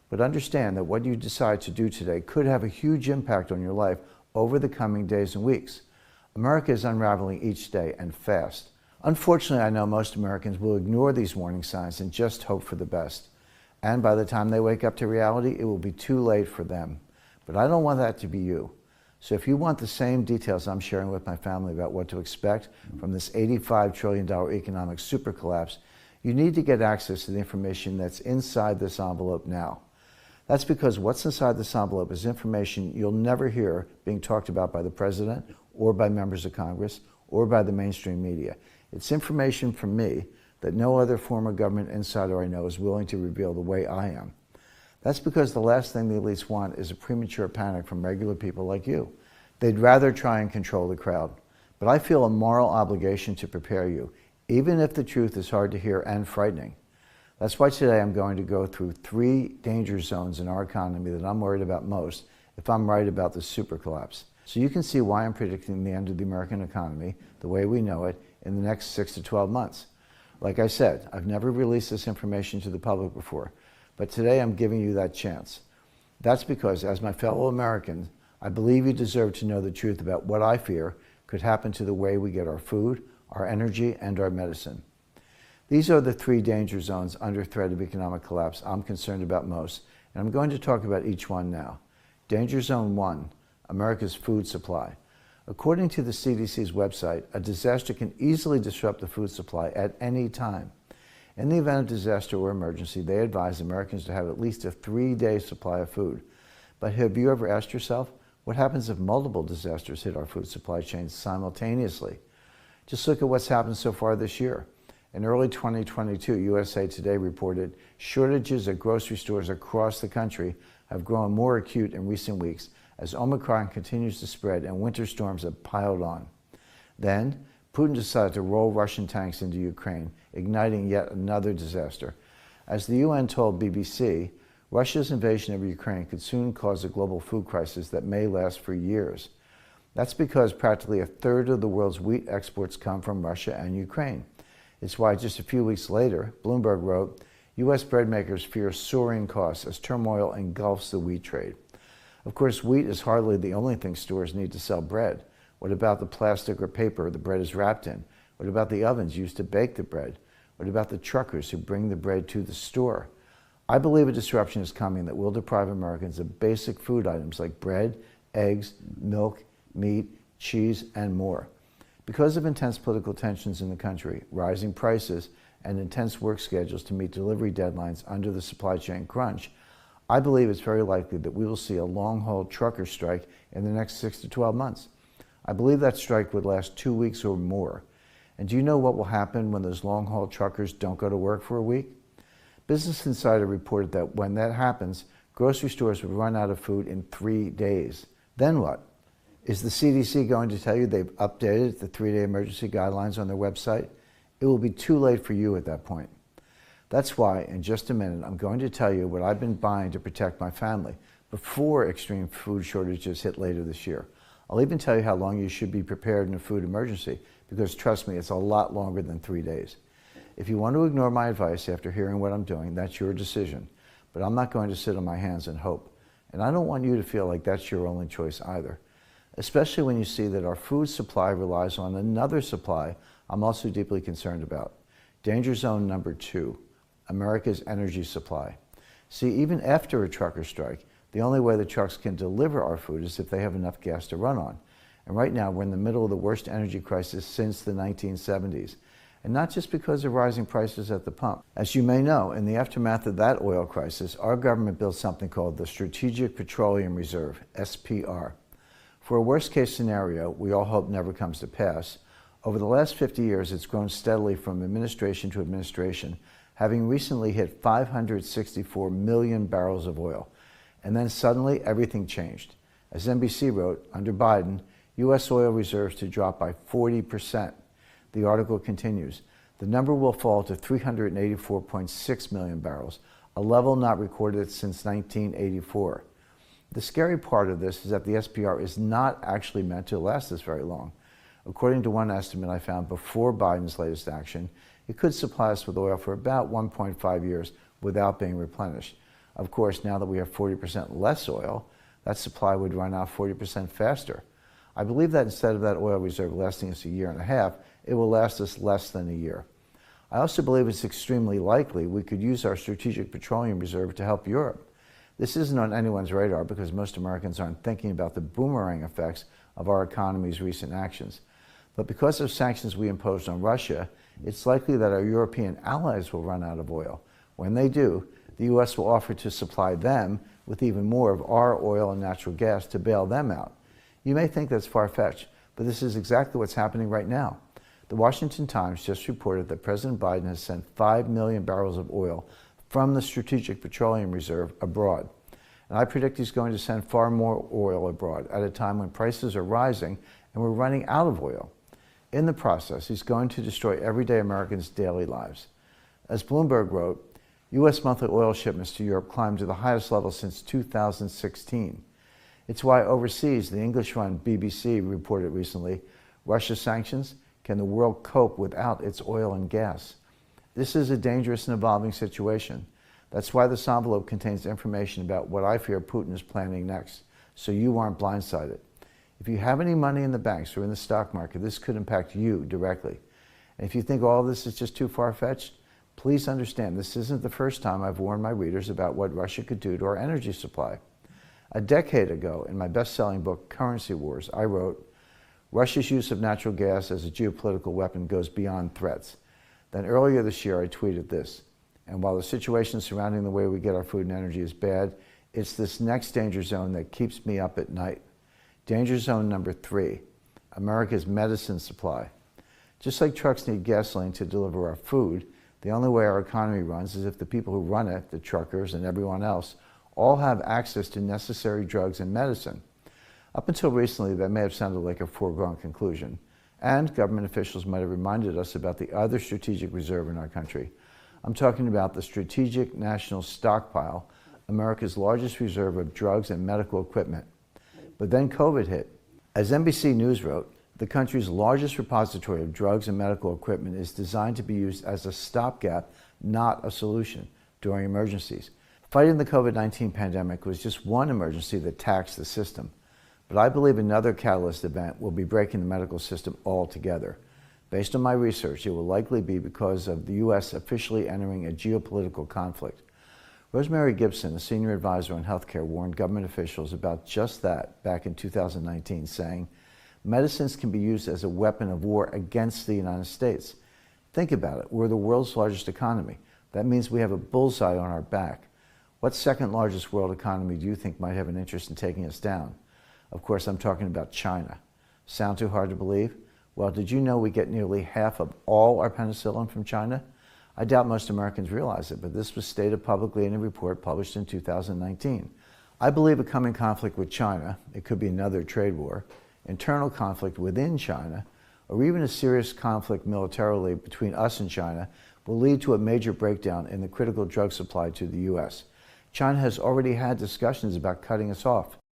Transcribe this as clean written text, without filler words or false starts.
But understand that what you decide to do today could have a huge impact on your life over the coming days and weeks. America is unraveling each day and fast. Unfortunately, I know most Americans will ignore these warning signs and just hope for the best. And by the time they wake up to reality, it will be too late for them. But I don't want that to be you. So if you want the same details I'm sharing with my family about what to expect from this $85 trillion economic super collapse, you need to get access to the information that's inside this envelope now. That's because what's inside this envelope is information you'll never hear being talked about by the president or by members of Congress or by the mainstream media. It's information from me that no other former government insider I know is willing to reveal the way I am. That's because the last thing the elites want is a premature panic from regular people like you. They'd rather try and control the crowd. But I feel a moral obligation to prepare you, even if the truth is hard to hear and frightening. That's why today I'm going to go through 3 danger zones in our economy that I'm worried about most if I'm right about the super collapse. So you can see why I'm predicting the end of the American economy, the way we know it, in the next 6 to 12 months. Like I said, I've never released this information to the public before, but today I'm giving you that chance. That's because, as my fellow Americans, I believe you deserve to know the truth about what I fear could happen to the way we get our food, our energy, and our medicine. These are the 3 danger zones under threat of economic collapse I'm concerned about most, and I'm going to talk about each one now. Danger Zone 1, America's food supply. According to the CDC's website, a disaster can easily disrupt the food supply at any time. In the event of disaster or emergency, they advise Americans to have at least a 3-day supply of food. But have you ever asked yourself, what happens if multiple disasters hit our food supply chains simultaneously? Just look at what's happened so far this year. In early 2022, USA Today reported shortages at grocery stores across the country have grown more acute in recent weeks as Omicron continues to spread and winter storms have piled on. Then, Putin decided to roll Russian tanks into Ukraine, igniting yet another disaster. As the UN told BBC, Russia's invasion of Ukraine could soon cause a global food crisis that may last for years. That's because practically 1/3 of the world's wheat exports come from Russia and Ukraine. It's why just a few weeks later, Bloomberg wrote, U.S. bread makers fear soaring costs as turmoil engulfs the wheat trade. Of course, wheat is hardly the only thing stores need to sell bread. What about the plastic or paper the bread is wrapped in? What about the ovens used to bake the bread? What about the truckers who bring the bread to the store? I believe a disruption is coming that will deprive Americans of basic food items like bread, eggs, milk, meat, cheese, and more. Because of intense political tensions in the country, rising prices, and intense work schedules to meet delivery deadlines under the supply chain crunch, I believe it's very likely that we will see a long-haul trucker strike in the next 6 to 12 months. I believe that strike would last 2 weeks or more. And do you know what will happen when those long-haul truckers don't go to work for a week? Business Insider reported that when that happens, grocery stores would run out of food in 3 days. Then what? Is the CDC going to tell you they've updated the 3-day emergency guidelines on their website? It will be too late for you at that point. That's why, in just a minute, I'm going to tell you what I've been buying to protect my family before extreme food shortages hit later this year. I'll even tell you how long you should be prepared in a food emergency, because trust me, it's a lot longer than 3 days. If you want to ignore my advice after hearing what I'm doing, that's your decision. But I'm not going to sit on my hands and hope. And I don't want you to feel like that's your only choice either. Especially when you see that our food supply relies on another supply I'm also deeply concerned about. Danger zone number 2, America's energy supply. See, even after a trucker strike, the only way the trucks can deliver our food is if they have enough gas to run on. And right now, we're in the middle of the worst energy crisis since the 1970s. And not just because of rising prices at the pump. As you may know, in the aftermath of that oil crisis, our government built something called the Strategic Petroleum Reserve, SPR. For a worst-case scenario, we all hope never comes to pass, over the last 50 years, it's grown steadily from administration to administration, having recently hit 564 million barrels of oil. And then suddenly, everything changed. As NBC wrote, under Biden, U.S. oil reserves to drop by 40%. The article continues, the number will fall to 384.6 million barrels, a level not recorded since 1984. The scary part of this is that the SPR is not actually meant to last this very long. According to one estimate I found before Biden's latest action, it could supply us with oil for about 1.5 years without being replenished. Of course, now that we have 40% less oil, that supply would run out 40% faster. I believe that instead of that oil reserve lasting us a year and a half, it will last us less than a year. I also believe it's extremely likely we could use our strategic petroleum reserve to help Europe. This isn't on anyone's radar because most Americans aren't thinking about the boomerang effects of our economy's recent actions. But because of sanctions we imposed on Russia, it's likely that our European allies will run out of oil. When they do, the U.S. will offer to supply them with even more of our oil and natural gas to bail them out. You may think that's far-fetched, but this is exactly what's happening right now. The Washington Times just reported that President Biden has sent 5 million barrels of oil from the Strategic Petroleum Reserve abroad. And I predict he's going to send far more oil abroad at a time when prices are rising and we're running out of oil. In the process, he's going to destroy everyday Americans' daily lives. As Bloomberg wrote, U.S. monthly oil shipments to Europe climbed to the highest level since 2016. It's why overseas, the English-run BBC reported recently, Russia sanctions, can the world cope without its oil and gas? This is a dangerous and evolving situation. That's why this envelope contains information about what I fear Putin is planning next, so you aren't blindsided. If you have any money in the banks or in the stock market, this could impact you directly. And if you think all this is just too far-fetched, please understand this isn't the first time I've warned my readers about what Russia could do to our energy supply. A decade ago, in my best-selling book, Currency Wars, I wrote, Russia's use of natural gas as a geopolitical weapon goes beyond threats. Then earlier this year, I tweeted this, and while the situation surrounding the way we get our food and energy is bad, it's this next danger zone that keeps me up at night. Danger zone number 3, America's medicine supply. Just like trucks need gasoline to deliver our food, the only way our economy runs is if the people who run it, the truckers and everyone else, all have access to necessary drugs and medicine. Up until recently, that may have sounded like a foregone conclusion, and government officials might have reminded us about the other strategic reserve in our country. I'm talking about the Strategic National Stockpile, America's largest reserve of drugs and medical equipment. But then COVID hit. As NBC News wrote, the country's largest repository of drugs and medical equipment is designed to be used as a stopgap, not a solution, during emergencies. Fighting the COVID-19 pandemic was just one emergency that taxed the system. But I believe another catalyst event will be breaking the medical system altogether. Based on my research, it will likely be because of the U.S. officially entering a geopolitical conflict. Rosemary Gibson, a senior advisor on healthcare, warned government officials about just that back in 2019, saying, medicines can be used as a weapon of war against the United States. Think about it. We're the world's largest economy. That means we have a bullseye on our back. What second largest world economy do you think might have an interest in taking us down? Of course, I'm talking about China. Sound too hard to believe? Well, did you know we get nearly half of all our penicillin from China? I doubt most Americans realize it, but this was stated publicly in a report published in 2019. I believe a coming conflict with China, it could be another trade war, internal conflict within China, or even a serious conflict militarily between us and China, will lead to a major breakdown in the critical drug supply to the U.S. China has already had discussions about cutting us off.